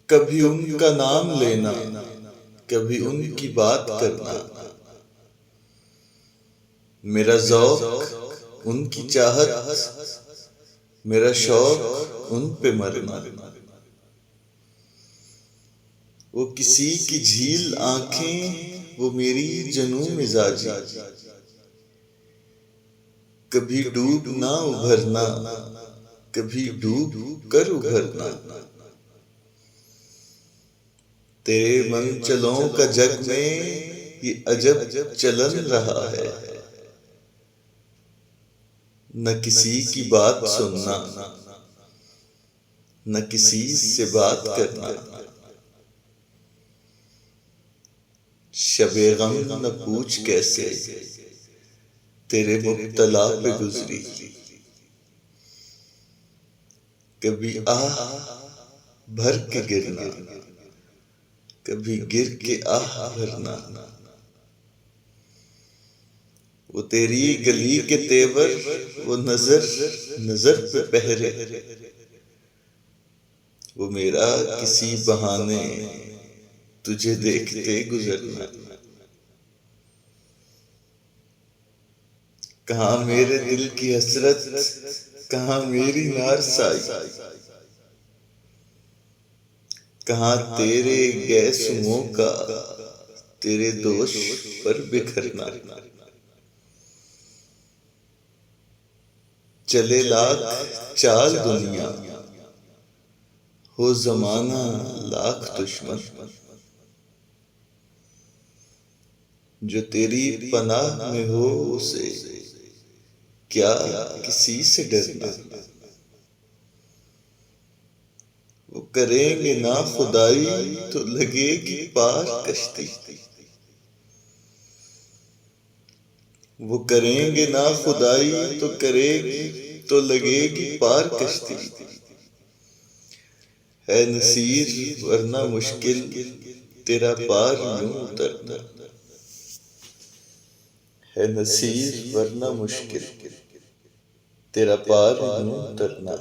कभी उनका नाम लेना, कभी उनकी बात करना। मेरा ज़ौक़ उनकी चाहत, मेरा शौक़ उन पे मरना। वो किसी की झील आँखें, वो मेरी जनूं मिज़ाजी। कभी डूब ना उभरना, कभी डूब कर उभरना। तेरे मनचलों का जग में ये अजब चलन रहा है। न किसी की बात सुनना, न किसी से बात करना। शबे गम न पूछ कैसे तेरे मुब्तला पे गुजरी। कभी आह भर के गिरना, कभी गिर के आह भरना। वो तेरी गली के तेवर, वो नजर नजर पे पहरे। वो मेरा किसी बहाने तुझे देखते गुजरना। कहाँ मेरे दिल की हसरत, कहाँ मेरी नारसाई। कहाँ तेरे गैसुओं का तेरे दोष पर बिखरना। चले लाख चाल दुनिया, हो ज़माना लाख दुश्मन। जो तेरी पनाह में हो उसे क्या किसी से डरना। वो करेंगे ना खुदाई तो लगेगी पार कश्ती। वो करेंगे ना खुदाई तो करेगी तो लगेगी पार कश्ती। है नसीर वरना मुश्किल तेरा पार यूं उतरना। है नसीर वरना मुश्किल तेरा पार यूं उतरना।